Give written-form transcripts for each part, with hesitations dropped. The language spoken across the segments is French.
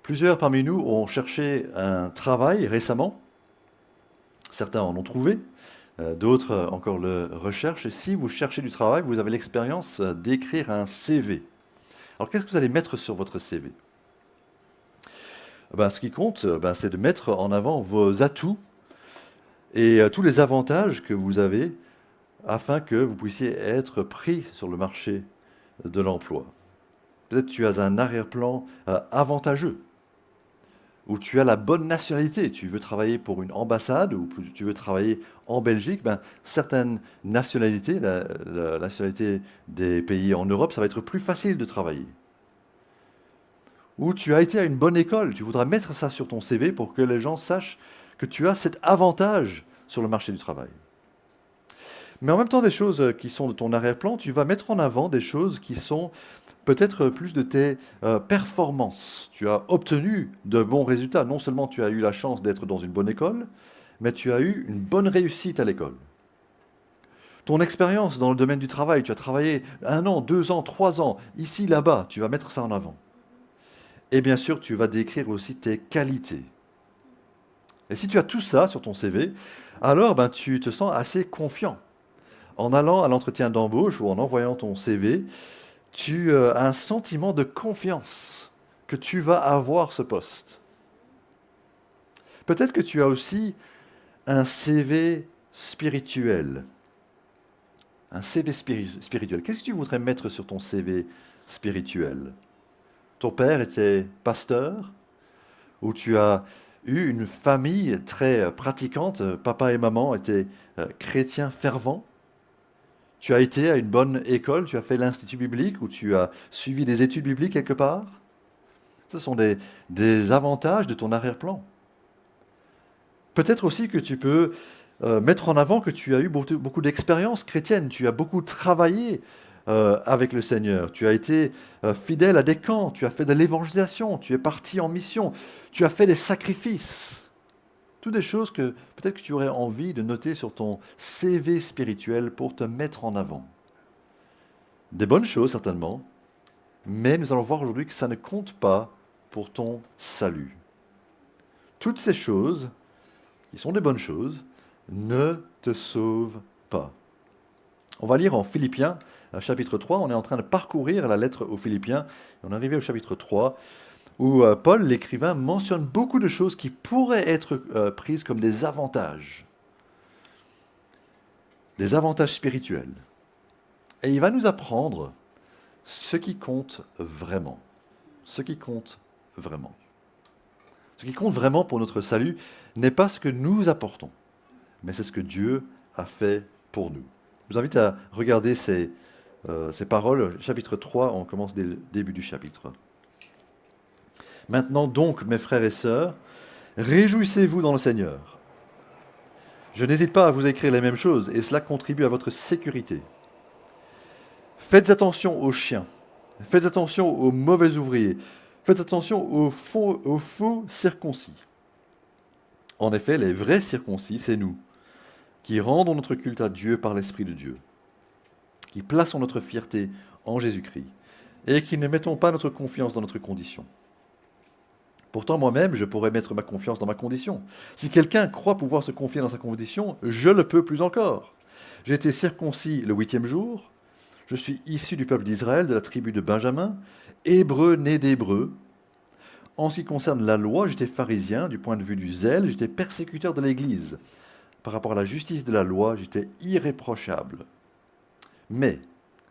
Plusieurs parmi nous ont cherché un travail récemment. Certains en ont trouvé, d'autres encore le recherchent. Et si vous cherchez du travail, vous avez l'expérience d'écrire un CV. Alors qu'est-ce que vous allez mettre sur votre CV? Ce qui compte, c'est de mettre en avant vos atouts et tous les avantages que vous avez afin que vous puissiez être pris sur le marché de l'emploi. Peut-être tu as un arrière-plan avantageux, ou tu as la bonne nationalité, tu veux travailler pour une ambassade ou tu veux travailler en Belgique, certaines nationalités, la nationalité des pays en Europe, ça va être plus facile de travailler. Ou tu as été à une bonne école, tu voudras mettre ça sur ton CV pour que les gens sachent que tu as cet avantage sur le marché du travail. Mais en même temps, des choses qui sont de ton arrière-plan, tu vas mettre en avant des choses qui sont peut-être plus de tes performances. Tu as obtenu de bons résultats. Non seulement tu as eu la chance d'être dans une bonne école, mais tu as eu une bonne réussite à l'école. Ton expérience dans le domaine du travail, tu as travaillé 1 an, 2 ans, 3 ans, ici, là-bas, tu vas mettre ça en avant. Et bien sûr, tu vas décrire aussi tes qualités. Et si tu as tout ça sur ton CV, alors tu te sens assez confiant. En allant à l'entretien d'embauche ou en envoyant ton CV, tu as un sentiment de confiance que tu vas avoir ce poste. Peut-être que tu as aussi un CV spirituel. Un CV spirituel. Qu'est-ce que tu voudrais mettre sur ton CV spirituel? Ton père était pasteur, ou tu as eu une famille très pratiquante, papa et maman étaient chrétiens fervents. Tu as été à une bonne école, tu as fait l'institut biblique, ou tu as suivi des études bibliques quelque part. Ce sont des avantages de ton arrière-plan. Peut-être aussi que tu peux mettre en avant que tu as eu beaucoup d'expériences chrétiennes, tu as beaucoup travaillé avec le Seigneur, tu as été fidèle à des camps, tu as fait de l'évangélisation, tu es parti en mission, tu as fait des sacrifices. Toutes des choses que peut-être que tu aurais envie de noter sur ton CV spirituel pour te mettre en avant. Des bonnes choses certainement, mais nous allons voir aujourd'hui que ça ne compte pas pour ton salut. Toutes ces choses, qui sont des bonnes choses, ne te sauvent pas. On va lire en Philippiens, chapitre 3. On est en train de parcourir la lettre aux Philippiens. On est arrivé au chapitre 3, où Paul, l'écrivain, mentionne beaucoup de choses qui pourraient être prises comme des avantages spirituels. Et il va nous apprendre ce qui compte vraiment. Ce qui compte vraiment. Ce qui compte vraiment pour notre salut n'est pas ce que nous apportons, mais c'est ce que Dieu a fait pour nous. Je vous invite à regarder ces paroles. Chapitre 3, on commence dès le début du chapitre. Maintenant donc, mes frères et sœurs, réjouissez-vous dans le Seigneur. Je n'hésite pas à vous écrire les mêmes choses, et cela contribue à votre sécurité. Faites attention aux chiens, faites attention aux mauvais ouvriers, faites attention aux faux circoncis. En effet, les vrais circoncis, c'est nous, qui rendons notre culte à Dieu par l'Esprit de Dieu, qui plaçons notre fierté en Jésus-Christ, et qui ne mettons pas notre confiance dans notre condition. Pourtant, moi-même, je pourrais mettre ma confiance dans ma condition. Si quelqu'un croit pouvoir se confier dans sa condition, je le peux plus encore. J'ai été circoncis le 8e jour, je suis issu du peuple d'Israël, de la tribu de Benjamin, hébreu né d'hébreu. En ce qui concerne la loi, j'étais pharisien, du point de vue du zèle, j'étais persécuteur de l'Église. Par rapport à la justice de la loi, j'étais irréprochable. Mais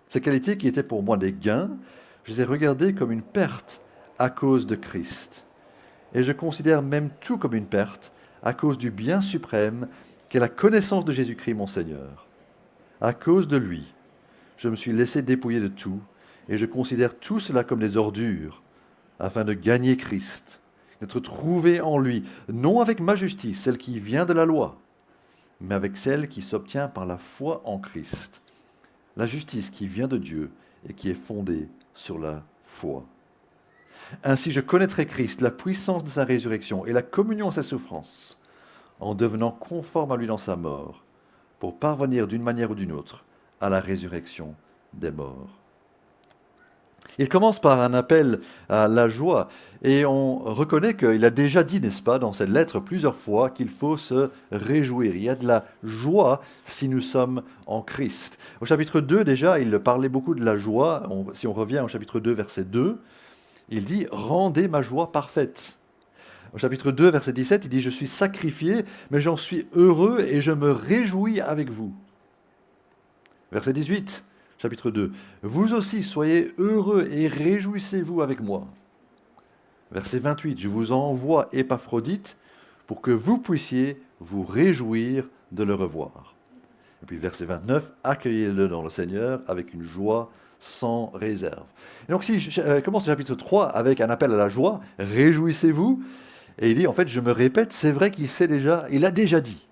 ces qualités qui étaient pour moi des gains, je les ai regardées comme une perte à cause de Christ. Et je considère même tout comme une perte à cause du bien suprême qu'est la connaissance de Jésus-Christ mon Seigneur. À cause de lui, je me suis laissé dépouiller de tout, et je considère tout cela comme des ordures, afin de gagner Christ, d'être trouvé en lui, non avec ma justice, celle qui vient de la loi, mais avec celle qui s'obtient par la foi en Christ, la justice qui vient de Dieu et qui est fondée sur la foi. Ainsi je connaîtrai Christ, la puissance de sa résurrection et la communion à sa souffrance, en devenant conforme à lui dans sa mort, pour parvenir d'une manière ou d'une autre à la résurrection des morts. Il commence par un appel à la joie et on reconnaît qu'il a déjà dit, n'est-ce pas, dans cette lettre plusieurs fois qu'il faut se réjouir. Il y a de la joie si nous sommes en Christ. Au chapitre 2 déjà, il parlait beaucoup de la joie. Si on revient au chapitre 2, verset 2, il dit « Rendez ma joie parfaite ». Au chapitre 2, verset 17, il dit « Je suis sacrifié, mais j'en suis heureux et je me réjouis avec vous ». Verset 18, chapitre 2. Vous aussi soyez heureux et réjouissez-vous avec moi. Verset 28. Je vous envoie Épaphrodite pour que vous puissiez vous réjouir de le revoir. Et puis verset 29. Accueillez-le dans le Seigneur avec une joie sans réserve. Et donc si je commence le chapitre 3 avec un appel à la joie, réjouissez-vous. Et il dit, en fait, je me répète, c'est vrai qu'il sait déjà, il a déjà dit.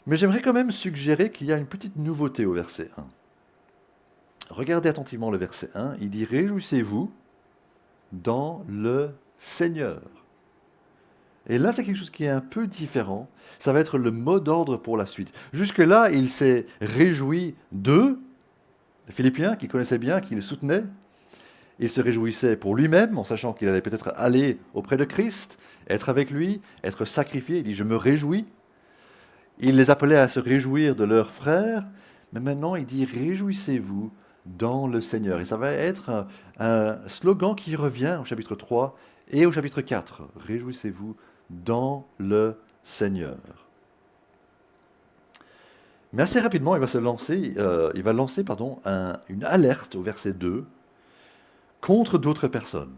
Mais j'aimerais quand même suggérer qu'il y a une petite nouveauté au verset 1. Regardez attentivement le verset 1, il dit « Réjouissez-vous dans le Seigneur ». Et là, c'est quelque chose qui est un peu différent. Ça va être le mot d'ordre pour la suite. Jusque-là, il s'est réjoui d'eux, les Philippiens, qui connaissaient bien, qui le soutenaient. Il se réjouissait pour lui-même, en sachant qu'il allait peut-être aller auprès de Christ, être avec lui, être sacrifié. Il dit « Je me réjouis ». Il les appelait à se réjouir de leurs frères, mais maintenant il dit « Réjouissez-vous dans le Seigneur ». Et ça va être un slogan qui revient au chapitre 3 et au chapitre 4. « Réjouissez-vous dans le Seigneur ». Mais assez rapidement, il va lancer une alerte au verset 2 contre d'autres personnes.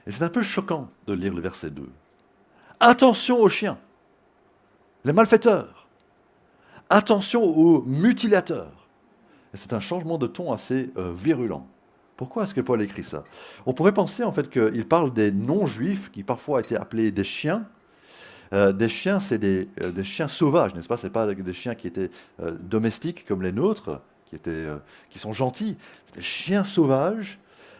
Et c'est un peu choquant de lire le verset 2. « Attention aux chiens !» Les malfaiteurs. Attention aux mutilateurs. Et c'est un changement de ton assez virulent. Pourquoi est-ce que Paul écrit ça? On pourrait penser en fait qu'il parle des non-juifs qui parfois étaient appelés des chiens. Des chiens, c'est des chiens sauvages, n'est-ce pas? Ce n'est pas des chiens qui étaient domestiques comme les nôtres, qui sont gentils. C'est des chiens sauvages.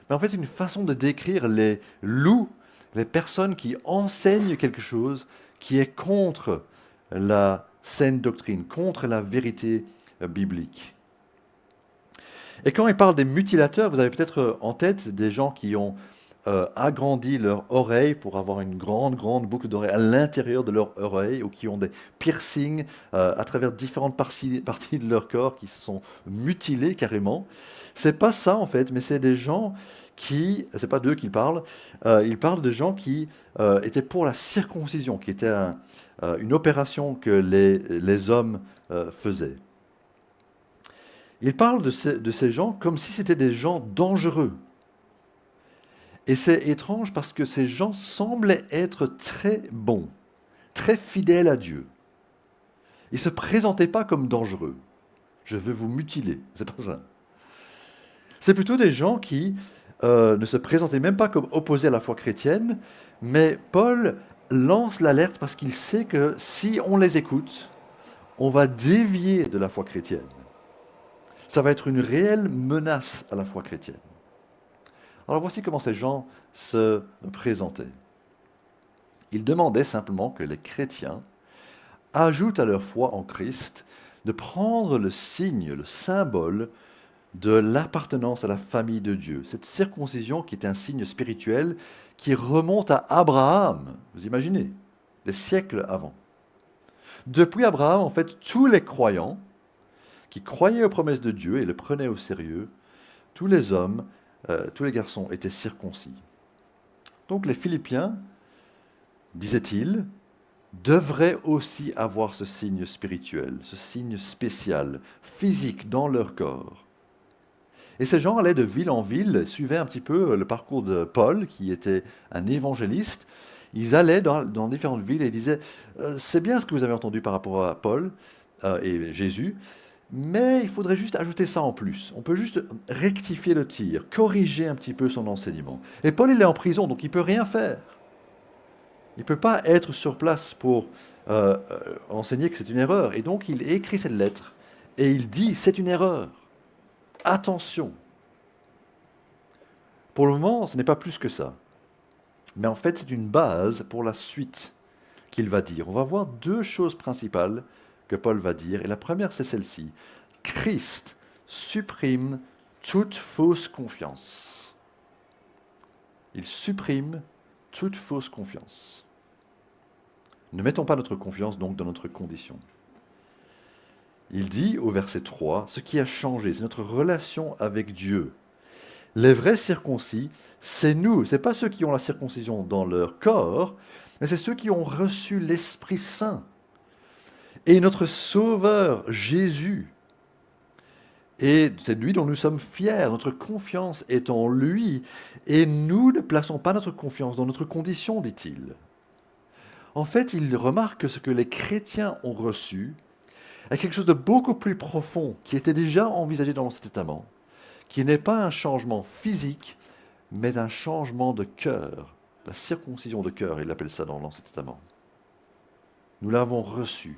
Mais en fait, c'est une façon de décrire les loups, les personnes qui enseignent quelque chose qui est contre la saine doctrine, contre la vérité biblique. Et quand il parle des mutilateurs, vous avez peut-être en tête des gens qui ont agrandi leur oreille pour avoir une grande boucle d'oreille à l'intérieur de leur oreille, ou qui ont des piercings à travers différentes parties de leur corps qui se sont mutilés carrément. C'est pas ça en fait, mais c'est des gens c'est pas d'eux qu'il parle, il parle de gens qui étaient pour la circoncision, qui était une opération que les hommes faisaient. Il parle de ces gens comme si c'était des gens dangereux. Et c'est étrange parce que ces gens semblaient être très bons, très fidèles à Dieu. Ils ne se présentaient pas comme dangereux. Je veux vous mutiler, c'est pas ça. C'est plutôt des gens qui ne se présentaient même pas comme opposés à la foi chrétienne, mais Paul lance l'alerte parce qu'il sait que si on les écoute, on va dévier de la foi chrétienne. Ça va être une réelle menace à la foi chrétienne. Alors voici comment ces gens se présentaient. Ils demandaient simplement que les chrétiens ajoutent à leur foi en Christ de prendre le signe, le symbole de l'appartenance à la famille de Dieu. Cette circoncision qui est un signe spirituel qui remonte à Abraham, vous imaginez, des siècles avant. Depuis Abraham, en fait, tous les croyants qui croyaient aux promesses de Dieu et le prenaient au sérieux, tous les hommes, tous les garçons étaient circoncis. Donc les Philippiens, disait-il, devraient aussi avoir ce signe spirituel, ce signe spécial, physique dans leur corps. Et ces gens allaient de ville en ville, suivaient un petit peu le parcours de Paul, qui était un évangéliste. Ils allaient dans différentes villes et disaient « C'est bien ce que vous avez entendu par rapport à Paul et Jésus, mais il faudrait juste ajouter ça en plus. On peut juste rectifier le tir, corriger un petit peu son enseignement. » Et Paul, il est en prison, donc il ne peut rien faire. Il ne peut pas être sur place pour enseigner que c'est une erreur. Et donc, il écrit cette lettre et il dit « C'est une erreur. Attention !» Pour le moment, ce n'est pas plus que ça. Mais en fait, c'est une base pour la suite qu'il va dire. On va voir deux choses principales que Paul va dire. Et la première, c'est celle-ci. Christ supprime toute fausse confiance. Il supprime toute fausse confiance. Ne mettons pas notre confiance donc dans notre condition. Il dit au verset 3, ce qui a changé, c'est notre relation avec Dieu. Les vrais circoncis, c'est nous, ce n'est pas ceux qui ont la circoncision dans leur corps, mais c'est ceux qui ont reçu l'Esprit Saint. Et notre Sauveur, Jésus. Et c'est lui dont nous sommes fiers, notre confiance est en lui, et nous ne plaçons pas notre confiance dans notre condition, dit-il. En fait, il remarque que ce que les chrétiens ont reçu est quelque chose de beaucoup plus profond, qui était déjà envisagé dans l'Ancien Testament, qui n'est pas un changement physique, mais un changement de cœur, la circoncision de cœur, il appelle ça dans l'Ancien Testament. Nous l'avons reçu.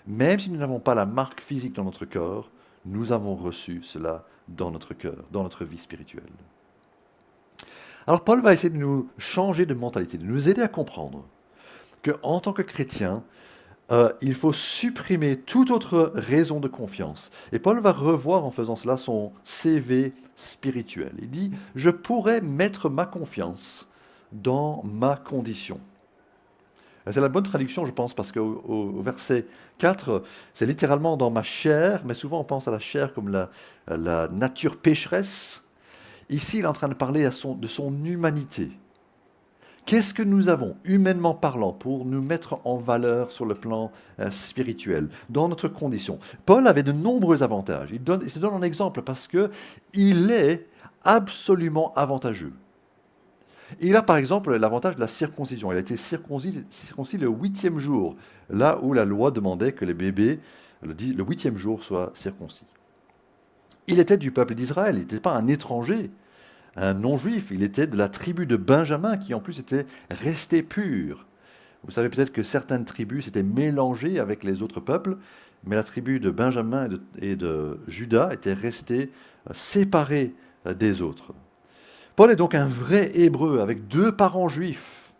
Même si nous n'avons pas la marque physique dans notre corps, nous avons reçu cela dans notre cœur, dans notre vie spirituelle. Alors Paul va essayer de nous changer de mentalité, de nous aider à comprendre qu'en tant que chrétien, il faut supprimer toute autre raison de confiance. Et Paul va revoir en faisant cela son CV spirituel. Il dit, je pourrais mettre ma confiance dans ma condition. C'est la bonne traduction, je pense, parce qu'au verset 4, c'est littéralement dans ma chair, mais souvent on pense à la chair comme la nature pécheresse. Ici, il est en train de parler de son humanité. Qu'est-ce que nous avons, humainement parlant, pour nous mettre en valeur sur le plan spirituel, dans notre condition? Paul avait de nombreux avantages. Il se donne un exemple parce qu'il est absolument avantageux. Il a par exemple l'avantage de la circoncision. Il a été circoncis le 8e jour, là où la loi demandait que les bébés, le 8e jour, soient circoncis. Il était du peuple d'Israël, il n'était pas un étranger, un non-juif, il était de la tribu de Benjamin qui en plus était resté pur. Vous savez peut-être que certaines tribus s'étaient mélangées avec les autres peuples, mais la tribu de Benjamin et de Juda était restée séparée des autres. Paul est donc un vrai Hébreu avec 2 parents juifs.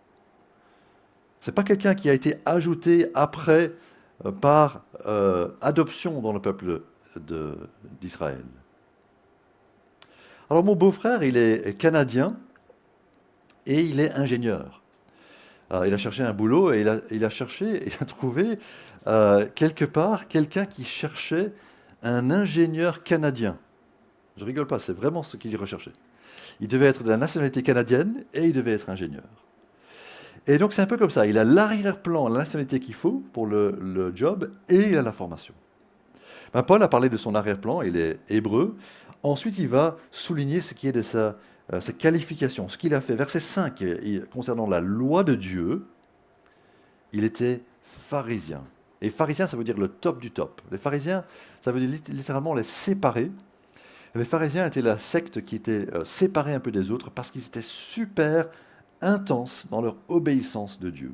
Ce n'est pas quelqu'un qui a été ajouté après par adoption dans le peuple d'Israël. Alors mon beau-frère, il est canadien et il est ingénieur. Il a cherché un boulot et il a trouvé quelque part quelqu'un qui cherchait un ingénieur canadien. Je rigole pas, c'est vraiment ce qu'il recherchait. Il devait être de la nationalité canadienne et il devait être ingénieur. Et donc c'est un peu comme ça, il a l'arrière-plan, la nationalité qu'il faut pour le job et il a la formation. Paul a parlé de son arrière-plan, il est hébreu. Ensuite, il va souligner ce qui est de sa qualification, ce qu'il a fait. Verset 5, concernant la loi de Dieu, il était pharisien. Et pharisien, ça veut dire le top du top. Les pharisiens, ça veut dire littéralement les séparer. Les pharisiens étaient la secte qui était séparée un peu des autres parce qu'ils étaient super intenses dans leur obéissance de Dieu.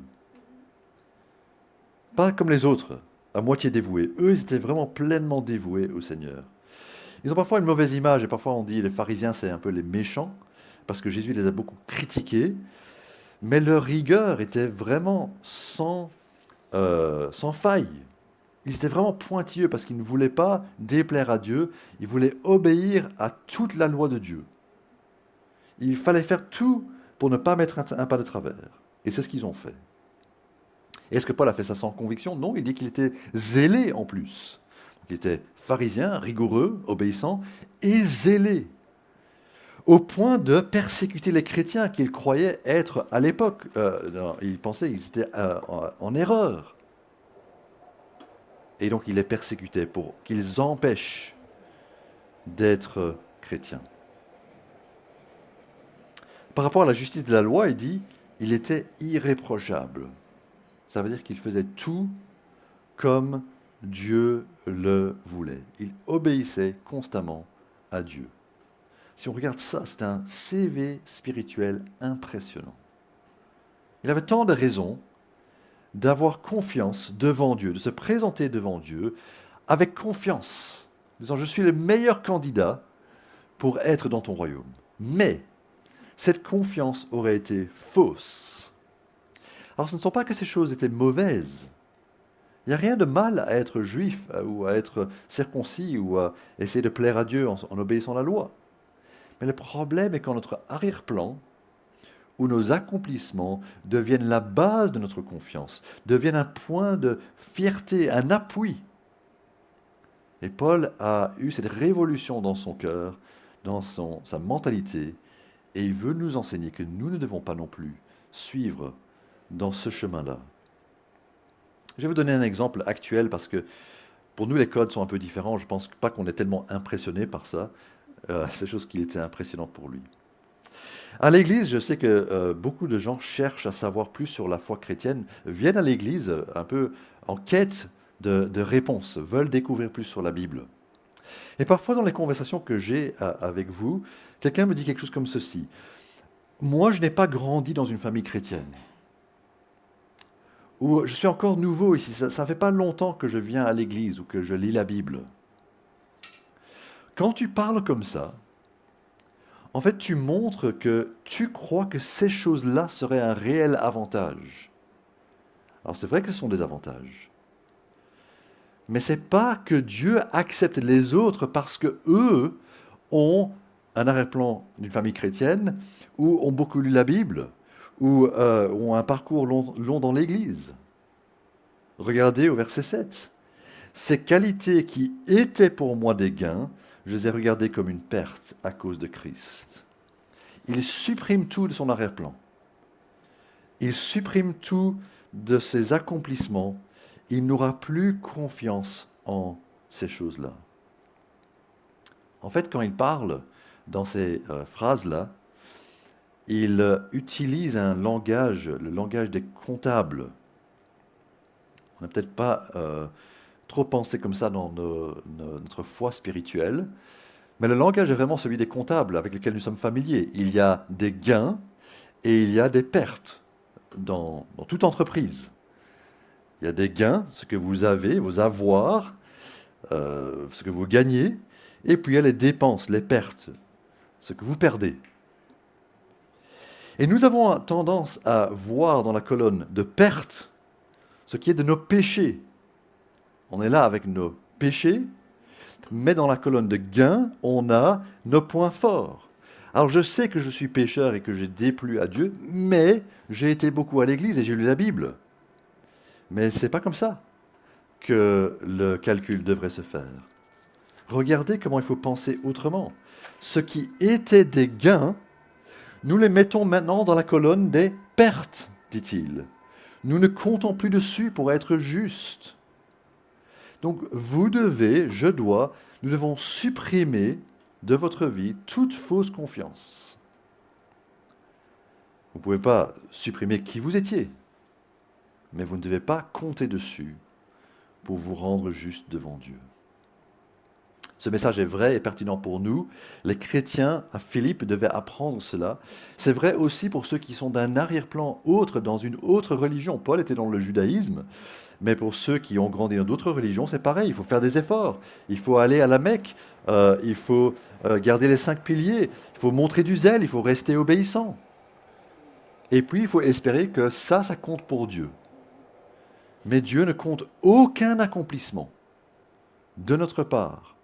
Pas comme les autres, à moitié dévoués. Eux, ils étaient vraiment pleinement dévoués au Seigneur. Ils ont parfois une mauvaise image et parfois on dit les pharisiens c'est un peu les méchants parce que Jésus les a beaucoup critiqués. Mais leur rigueur était vraiment sans faille. Ils étaient vraiment pointilleux parce qu'ils ne voulaient pas déplaire à Dieu, ils voulaient obéir à toute la loi de Dieu. Il fallait faire tout pour ne pas mettre un pas de travers. Et c'est ce qu'ils ont fait. Est-ce que Paul a fait ça sans conviction? Non, il dit qu'il était zélé en plus. Il était pharisien, rigoureux, obéissant et zélé, au point de persécuter les chrétiens qu'il croyait être à l'époque. Il pensait qu'ils étaient en erreur. Et donc il les persécutait pour qu'ils empêchent d'être chrétiens. Par rapport à la justice de la loi, il dit il était irréprochable. Ça veut dire qu'il faisait tout comme Dieu le voulait. Il obéissait constamment à Dieu. Si on regarde ça, c'est un CV spirituel impressionnant. Il avait tant de raisons d'avoir confiance devant Dieu, de se présenter devant Dieu avec confiance, en disant « Je suis le meilleur candidat pour être dans ton royaume. » Mais cette confiance aurait été fausse. Alors ce ne sont pas que ces choses étaient mauvaises, Il n'y a rien de mal à être juif ou à être circoncis ou à essayer de plaire à Dieu en obéissant à la loi. Mais le problème est quand notre arrière-plan ou nos accomplissements deviennent la base de notre confiance, deviennent un point de fierté, un appui. Et Paul a eu cette révolution dans son cœur, dans sa mentalité, et il veut nous enseigner que nous ne devons pas non plus suivre dans ce chemin-là. Je vais vous donner un exemple actuel parce que pour nous les codes sont un peu différents. Je ne pense pas qu'on est tellement impressionné par ça. C'est chose qui était impressionnante pour lui. À l'église, je sais que beaucoup de gens cherchent à savoir plus sur la foi chrétienne, viennent à l'église un peu en quête de réponses, veulent découvrir plus sur la Bible. Et parfois dans les conversations que j'ai avec vous, quelqu'un me dit quelque chose comme ceci. Moi, je n'ai pas grandi dans une famille chrétienne. Ou je suis encore nouveau ici, ça ne fait pas longtemps que je viens à l'église ou que je lis la Bible. Quand tu parles comme ça, en fait, tu montres que tu crois que ces choses-là seraient un réel avantage. Alors c'est vrai que ce sont des avantages. Mais c'est pas que Dieu accepte les autres parce que eux ont un arrière-plan d'une famille chrétienne, ou ont beaucoup lu la Bible, ou ont un parcours long dans l'Église. Regardez au verset 7. Ces qualités qui étaient pour moi des gains, je les ai regardées comme une perte à cause de Christ. Il supprime tout de son arrière-plan. Il supprime tout de ses accomplissements. Il n'aura plus confiance en ces choses-là. En fait, quand il parle dans ces phrases-là, il utilise un langage, le langage des comptables. On n'a peut-être pas trop pensé comme ça dans notre foi spirituelle, mais le langage est vraiment celui des comptables avec lesquels nous sommes familiers. Il y a des gains et il y a des pertes dans toute entreprise. Il y a des gains, ce que vous avez, vos avoirs, ce que vous gagnez, et puis il y a les dépenses, les pertes, ce que vous perdez. Et nous avons tendance à voir dans la colonne de pertes ce qui est de nos péchés. On est là avec nos péchés, mais dans la colonne de gains, on a nos points forts. Alors je sais que je suis pécheur et que j'ai déplu à Dieu, mais j'ai été beaucoup à l'église et j'ai lu la Bible. Mais ce n'est pas comme ça que le calcul devrait se faire. Regardez comment il faut penser autrement. Ce qui était des gains, nous les mettons maintenant dans la colonne des pertes, dit-il. Nous ne comptons plus dessus pour être justes. Donc vous devez, je dois, nous devons supprimer de votre vie toute fausse confiance. Vous ne pouvez pas supprimer qui vous étiez, mais vous ne devez pas compter dessus pour vous rendre juste devant Dieu. Ce message est vrai et pertinent pour nous. Les chrétiens à Philippe devaient apprendre cela. C'est vrai aussi pour ceux qui sont d'un arrière-plan autre, dans une autre religion. Paul était dans le judaïsme, mais pour ceux qui ont grandi dans d'autres religions, c'est pareil. Il faut faire des efforts. Il faut aller à la Mecque. Il faut garder les 5 piliers. Il faut montrer du zèle. Il faut rester obéissant. Et puis, il faut espérer que ça compte pour Dieu. Mais Dieu ne compte aucun accomplissement de notre part.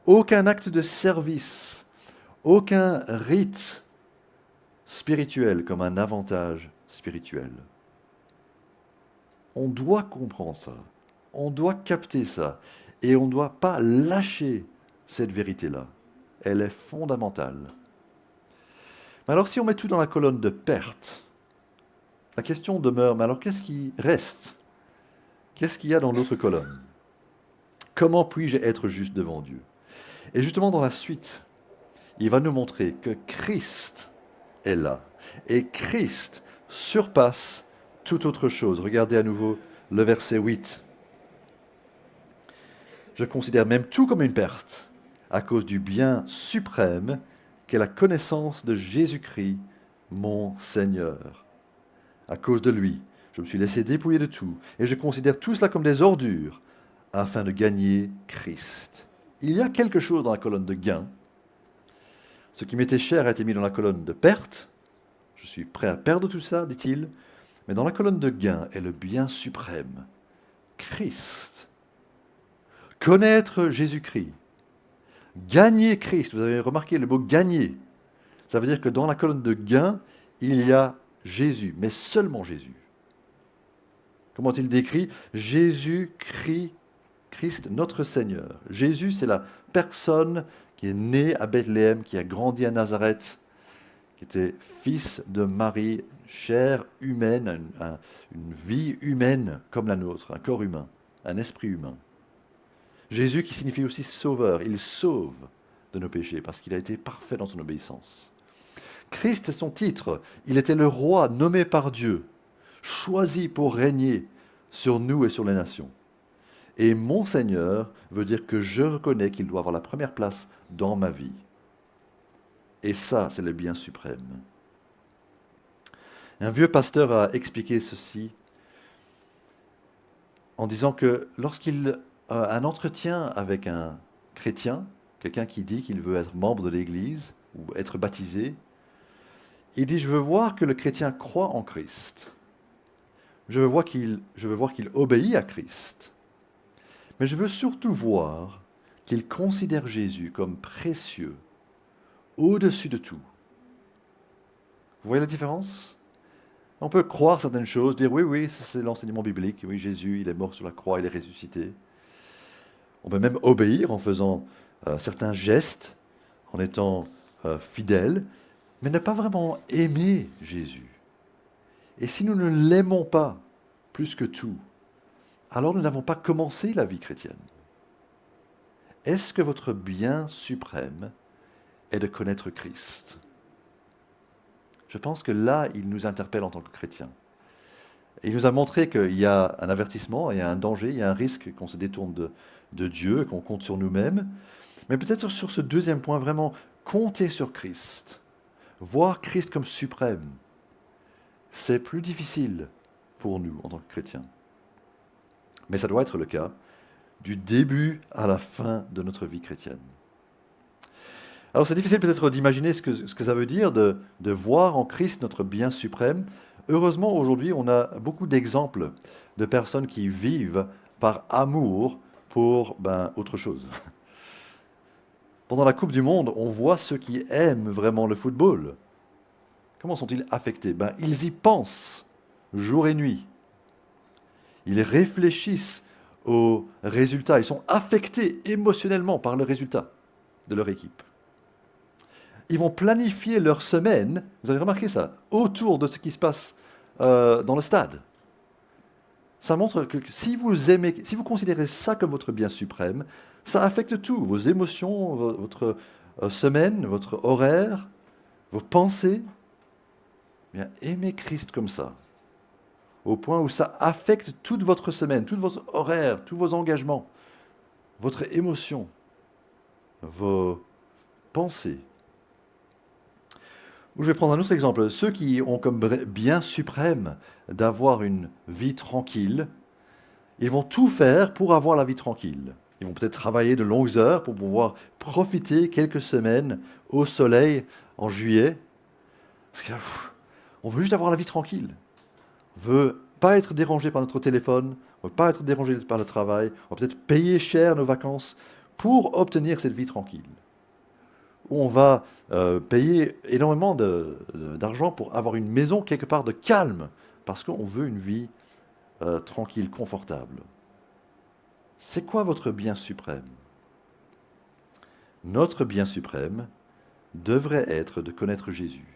Aucun acte de service, aucun rite spirituel comme un avantage spirituel. On doit comprendre ça, on doit capter ça, et on ne doit pas lâcher cette vérité-là. Elle est fondamentale. Mais alors si on met tout dans la colonne de perte, la question demeure, mais alors qu'est-ce qui reste? Qu'est-ce qu'il y a dans l'autre colonne? Comment puis-je être juste devant Dieu? Et justement, dans la suite, il va nous montrer que Christ est là. Et Christ surpasse toute autre chose. Regardez à nouveau le verset 8. Je considère même tout comme une perte, à cause du bien suprême qu'est la connaissance de Jésus-Christ, mon Seigneur. À cause de lui, je me suis laissé dépouiller de tout, et je considère tout cela comme des ordures, afin de gagner Christ. Il y a quelque chose dans la colonne de gain. Ce qui m'était cher a été mis dans la colonne de perte. Je suis prêt à perdre tout ça, dit-il. Mais dans la colonne de gain est le bien suprême Christ. Connaître Jésus-Christ. Gagner Christ. Vous avez remarqué le mot gagner. Ça veut dire que dans la colonne de gain, il y a Jésus, mais seulement Jésus. Comment il décrit? Jésus-Christ, Christ notre Seigneur. Jésus, c'est la personne qui est née à Bethléem, qui a grandi à Nazareth, qui était fils de Marie, chair humaine, une vie humaine comme la nôtre, un corps humain, un esprit humain. Jésus qui signifie aussi sauveur, il sauve de nos péchés parce qu'il a été parfait dans son obéissance. Christ est son titre, il était le roi nommé par Dieu, choisi pour régner sur nous et sur les nations. Et mon Seigneur veut dire que je reconnais qu'il doit avoir la première place dans ma vie. Et ça, c'est le bien suprême. Un vieux pasteur a expliqué ceci en disant que lorsqu'il a un entretien avec un chrétien, quelqu'un qui dit qu'il veut être membre de l'Église ou être baptisé, il dit « Je veux voir que le chrétien croit en Christ. Je veux voir qu'il obéit à Christ. Mais je veux surtout voir qu'il considère Jésus comme précieux, au-dessus de tout. » Vous voyez la différence? On peut croire certaines choses, dire oui, c'est l'enseignement biblique, oui, Jésus, il est mort sur la croix, il est ressuscité. On peut même obéir en faisant certains gestes, en étant fidèle, mais ne pas vraiment aimer Jésus. Et si nous ne l'aimons pas plus que tout, alors nous n'avons pas commencé la vie chrétienne. Est-ce que votre bien suprême est de connaître Christ? Je pense que là, il nous interpelle en tant que chrétiens. Et il nous a montré qu'il y a un avertissement, il y a un danger, il y a un risque qu'on se détourne de Dieu, qu'on compte sur nous-mêmes. Mais peut-être sur ce deuxième point, vraiment compter sur Christ, voir Christ comme suprême, c'est plus difficile pour nous en tant que chrétiens. Mais ça doit être le cas du début à la fin de notre vie chrétienne. Alors c'est difficile peut-être d'imaginer ce que ça veut dire de voir en Christ notre bien suprême. Heureusement, aujourd'hui, on a beaucoup d'exemples de personnes qui vivent par amour pour autre chose. Pendant la Coupe du Monde, on voit ceux qui aiment vraiment le football. Comment sont-ils affectés? Ils y pensent jour et nuit. Ils réfléchissent aux résultats. Ils sont affectés émotionnellement par le résultat de leur équipe. Ils vont planifier leur semaine, vous avez remarqué ça, autour de ce qui se passe dans le stade. Ça montre que si vous considérez ça comme votre bien suprême, ça affecte tout, vos émotions, votre semaine, votre horaire, vos pensées. Bien, aimez Christ comme ça, au point où ça affecte toute votre semaine, tout votre horaire, tous vos engagements, votre émotion, vos pensées. Je vais prendre un autre exemple. Ceux qui ont comme bien suprême d'avoir une vie tranquille, ils vont tout faire pour avoir la vie tranquille. Ils vont peut-être travailler de longues heures pour pouvoir profiter quelques semaines au soleil en juillet. Parce qu'on veut juste avoir la vie tranquille. On ne veut pas être dérangé par notre téléphone, on ne veut pas être dérangé par le travail, on va peut-être payer cher nos vacances pour obtenir cette vie tranquille. Où on va payer énormément d'argent pour avoir une maison quelque part de calme, parce qu'on veut une vie tranquille, confortable. C'est quoi votre bien suprême? Notre bien suprême devrait être de connaître Jésus.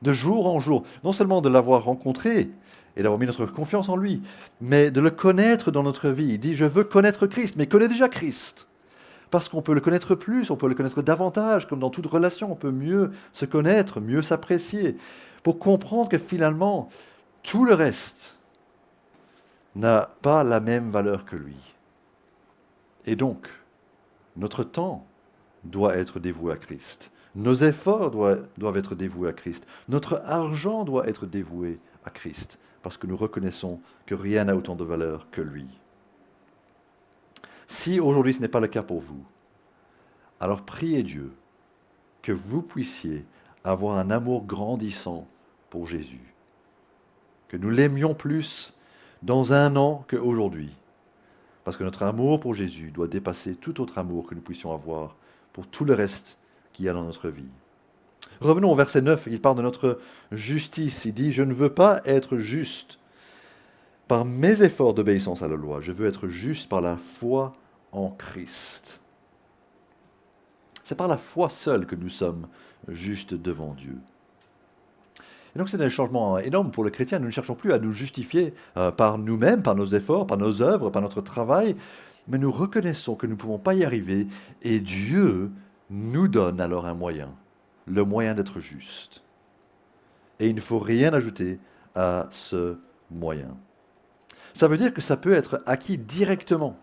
De jour en jour, non seulement de l'avoir rencontré et d'avoir mis notre confiance en lui, mais de le connaître dans notre vie. Il dit, je veux connaître Christ, mais connais déjà Christ. Parce qu'on peut le connaître plus, on peut le connaître davantage, comme dans toute relation, on peut mieux se connaître, mieux s'apprécier, pour comprendre que finalement, tout le reste n'a pas la même valeur que lui. Et donc, notre temps doit être dévoué à Christ. Nos efforts doivent être dévoués à Christ. Notre argent doit être dévoué à Christ, parce que nous reconnaissons que rien n'a autant de valeur que lui. Si aujourd'hui ce n'est pas le cas pour vous, alors priez Dieu que vous puissiez avoir un amour grandissant pour Jésus, que nous l'aimions plus, dans un an qu'aujourd'hui. Parce que notre amour pour Jésus doit dépasser tout autre amour que nous puissions avoir pour tout le reste qu'il y a dans notre vie. Revenons au verset 9, il parle de notre justice. Il dit, je ne veux pas être juste par mes efforts d'obéissance à la loi, je veux être juste par la foi en Christ. C'est par la foi seule que nous sommes justes devant Dieu. Et donc c'est un changement énorme pour le chrétien. Nous ne cherchons plus à nous justifier par nous-mêmes, par nos efforts, par nos œuvres, par notre travail, mais nous reconnaissons que nous ne pouvons pas y arriver et Dieu nous donne alors un moyen, le moyen d'être juste. Et il ne faut rien ajouter à ce moyen. Ça veut dire que ça peut être acquis directement.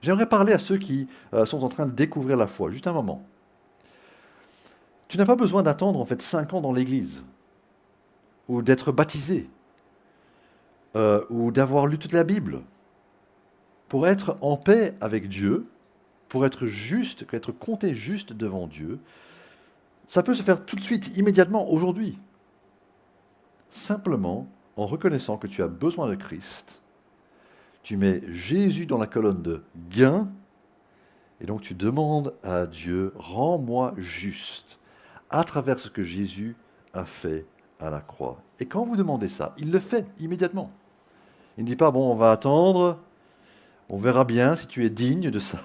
J'aimerais parler à ceux qui sont en train de découvrir la foi. Juste un moment. Tu n'as pas besoin d'attendre en fait 5 ans dans l'église, ou d'être baptisé, ou d'avoir lu toute la Bible. Pour être en paix avec Dieu, pour être juste, être compté juste devant Dieu, ça peut se faire tout de suite, immédiatement, aujourd'hui. Simplement en reconnaissant que tu as besoin de Christ. Tu mets Jésus dans la colonne de gain, et donc tu demandes à Dieu, rends-moi juste, à travers ce que Jésus a fait à la croix. Et quand vous demandez ça, il le fait immédiatement. Il ne dit pas, bon, on va attendre, on verra bien si tu es digne de ça.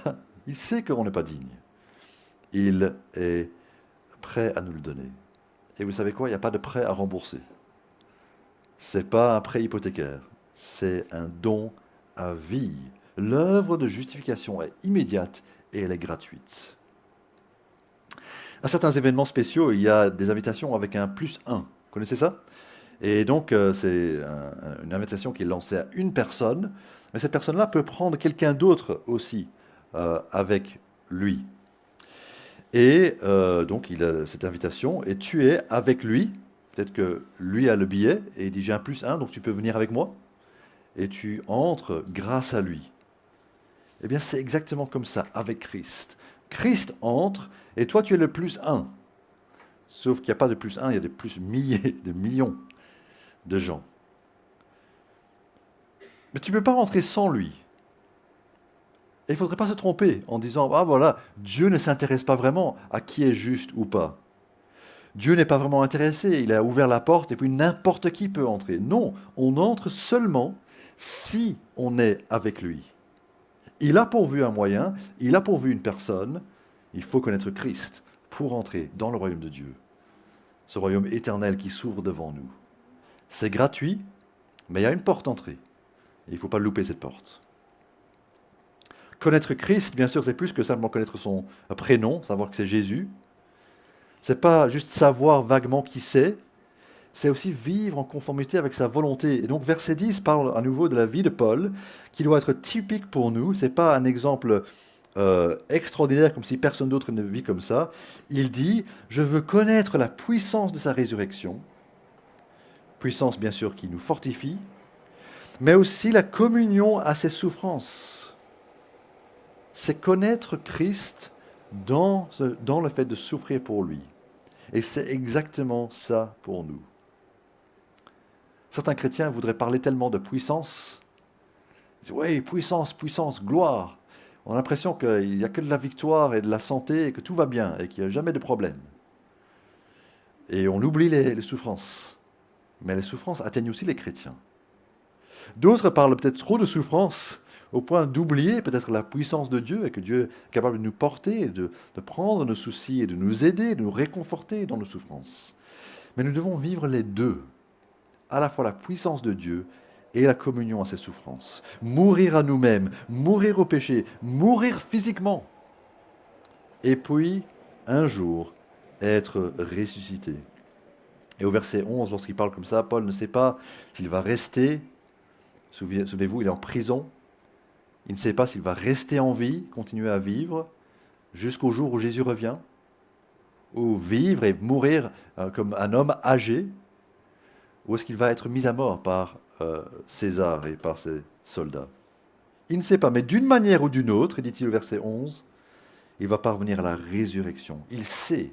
Il sait qu'on n'est pas digne. Il est prêt à nous le donner. Et vous savez quoi, il n'y a pas de prêt à rembourser. Ce n'est pas un prêt hypothécaire, c'est un don à vie. L'œuvre de justification est immédiate et elle est gratuite. À certains événements spéciaux, il y a des invitations avec un +1. Vous connaissez ça? Et donc, c'est une invitation qui est lancée à une personne, mais cette personne-là peut prendre quelqu'un d'autre aussi avec lui. Et donc, il a cette invitation, et tu es avec lui. Peut-être que lui a le billet, et il dit, j'ai un +1, donc tu peux venir avec moi. Et tu entres grâce à lui. Eh bien, c'est exactement comme ça, avec Christ. Christ entre, et toi, tu es le +1. Sauf qu'il n'y a pas de +1, il y a des +milliers, des millions de gens. Mais tu ne peux pas rentrer sans lui. Et il ne faudrait pas se tromper en disant, ah voilà, Dieu ne s'intéresse pas vraiment à qui est juste ou pas. Dieu n'est pas vraiment intéressé, il a ouvert la porte et puis n'importe qui peut entrer. Non, on entre seulement si on est avec lui. Il a pourvu un moyen, il a pourvu une personne, il faut connaître Christ pour entrer dans le royaume de Dieu. Ce royaume éternel qui s'ouvre devant nous. C'est gratuit, mais il y a une porte d'entrée. Et il ne faut pas louper cette porte. Connaître Christ, bien sûr, c'est plus que simplement connaître son prénom, savoir que c'est Jésus. C'est pas juste savoir vaguement qui c'est aussi vivre en conformité avec sa volonté. Et donc verset 10 parle à nouveau de la vie de Paul, qui doit être typique pour nous. C'est pas un exemple extraordinaire, comme si personne d'autre ne vit comme ça. Il dit, je veux connaître la puissance de sa résurrection, puissance bien sûr qui nous fortifie, mais aussi la communion à ses souffrances. C'est connaître Christ dans le fait de souffrir pour lui. Et c'est exactement ça pour nous. Certains chrétiens voudraient parler tellement de puissance. Ils disent, oui, puissance, puissance, gloire. On a l'impression qu'il n'y a que de la victoire et de la santé et que tout va bien et qu'il n'y a jamais de problème. Et on oublie les souffrances. Mais les souffrances atteignent aussi les chrétiens. D'autres parlent peut-être trop de souffrances au point d'oublier peut-être la puissance de Dieu et que Dieu est capable de nous porter, de prendre nos soucis et de nous aider, de nous réconforter dans nos souffrances. Mais nous devons vivre les deux, à la fois la puissance de Dieu et la communion à ses souffrances. Mourir à nous-mêmes, mourir au péché, mourir physiquement. Et puis, un jour, être ressuscité. Et au verset 11, lorsqu'il parle comme ça, Paul ne sait pas s'il va rester, souvenez-vous, il est en prison, il ne sait pas s'il va rester en vie, continuer à vivre, jusqu'au jour où Jésus revient, ou vivre et mourir comme un homme âgé, ou est-ce qu'il va être mis à mort par César et par ses soldats? Il ne sait pas, mais d'une manière ou d'une autre, dit-il au verset 11, il va parvenir à la résurrection. Il sait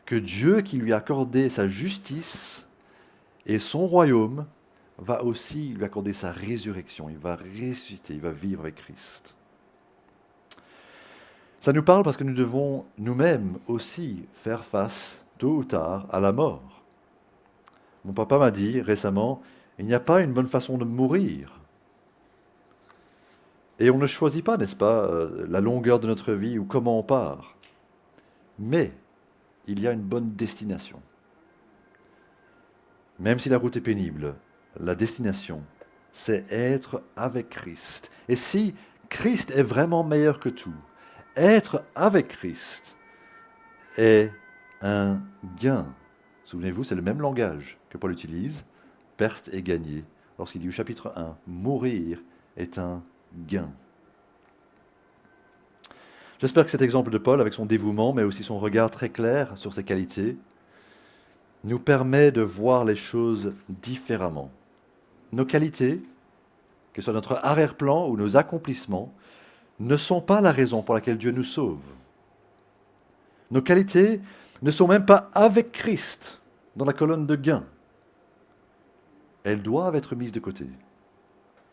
que Dieu qui lui a accordé sa justice et son royaume va aussi lui accorder sa résurrection. Il va ressusciter, il va vivre avec Christ. Ça nous parle parce que nous devons nous-mêmes aussi faire face, tôt ou tard, à la mort. Mon papa m'a dit récemment, il n'y a pas une bonne façon de mourir. Et on ne choisit pas, n'est-ce pas, la longueur de notre vie ou comment on part. Mais il y a une bonne destination. Même si la route est pénible, la destination, c'est être avec Christ. Et si Christ est vraiment meilleur que tout, être avec Christ est un gain. Souvenez-vous, c'est le même langage que Paul utilise, perte et gagner, lorsqu'il dit au chapitre 1, mourir est un gain. J'espère que cet exemple de Paul, avec son dévouement, mais aussi son regard très clair sur ses qualités, nous permet de voir les choses différemment. Nos qualités, que ce soit notre arrière-plan ou nos accomplissements, ne sont pas la raison pour laquelle Dieu nous sauve. Nos qualités ne sont même pas avec Christ dans la colonne de gain. Elles doivent être mises de côté.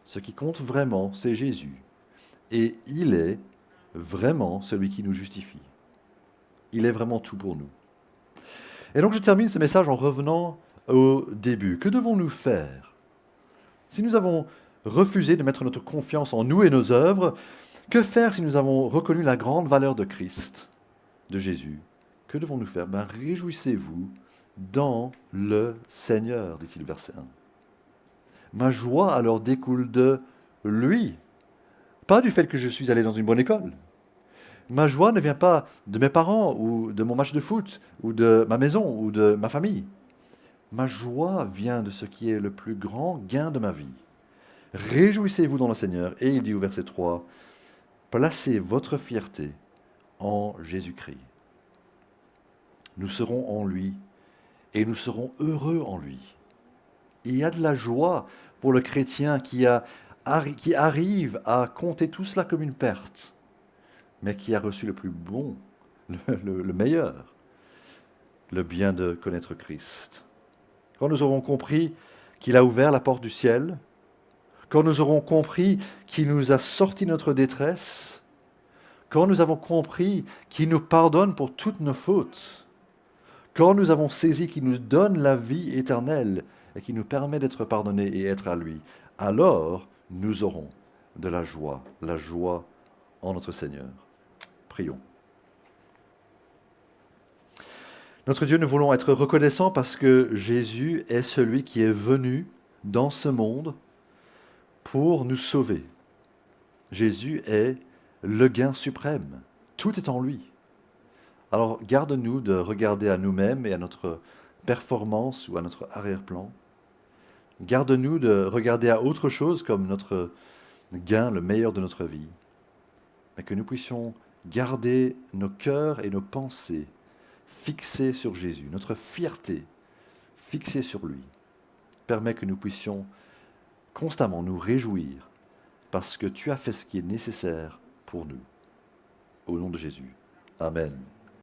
Ce qui compte vraiment, c'est Jésus. Et il est vraiment celui qui nous justifie. Il est vraiment tout pour nous. Et donc je termine ce message en revenant au début. Que devons-nous faire? Si nous avons refusé de mettre notre confiance en nous et nos œuvres, que faire si nous avons reconnu la grande valeur de Christ, de Jésus? Que devons-nous faire? Réjouissez-vous dans le Seigneur, dit-il verset 1. Ma joie alors découle de lui, pas du fait que je suis allé dans une bonne école. Ma joie ne vient pas de mes parents ou de mon match de foot ou de ma maison ou de ma famille. Ma joie vient de ce qui est le plus grand gain de ma vie. Réjouissez-vous dans le Seigneur. Et il dit au verset 3, placez votre fierté en Jésus-Christ. Nous serons en lui et nous serons heureux en lui. Il y a de la joie pour le chrétien qui arrive à compter tout cela comme une perte, mais qui a reçu le plus bon, le meilleur, le bien de connaître Christ. Quand nous aurons compris qu'il a ouvert la porte du ciel, quand nous aurons compris qu'il nous a sortis de notre détresse, quand nous avons compris qu'il nous pardonne pour toutes nos fautes, quand nous avons saisi qu'il nous donne la vie éternelle et qui nous permet d'être pardonnés et être à lui, alors nous aurons de la joie en notre Seigneur. Prions. Notre Dieu, nous voulons être reconnaissants parce que Jésus est celui qui est venu dans ce monde pour nous sauver. Jésus est le gain suprême. Tout est en lui. Alors garde-nous de regarder à nous-mêmes et à notre performance ou à notre arrière-plan. Garde-nous de regarder à autre chose comme notre gain, le meilleur de notre vie. Mais que nous puissions garder nos cœurs et nos pensées fixés sur Jésus, notre fierté fixée sur lui. Permet que nous puissions constamment nous réjouir parce que tu as fait ce qui est nécessaire pour nous. Au nom de Jésus. Amen.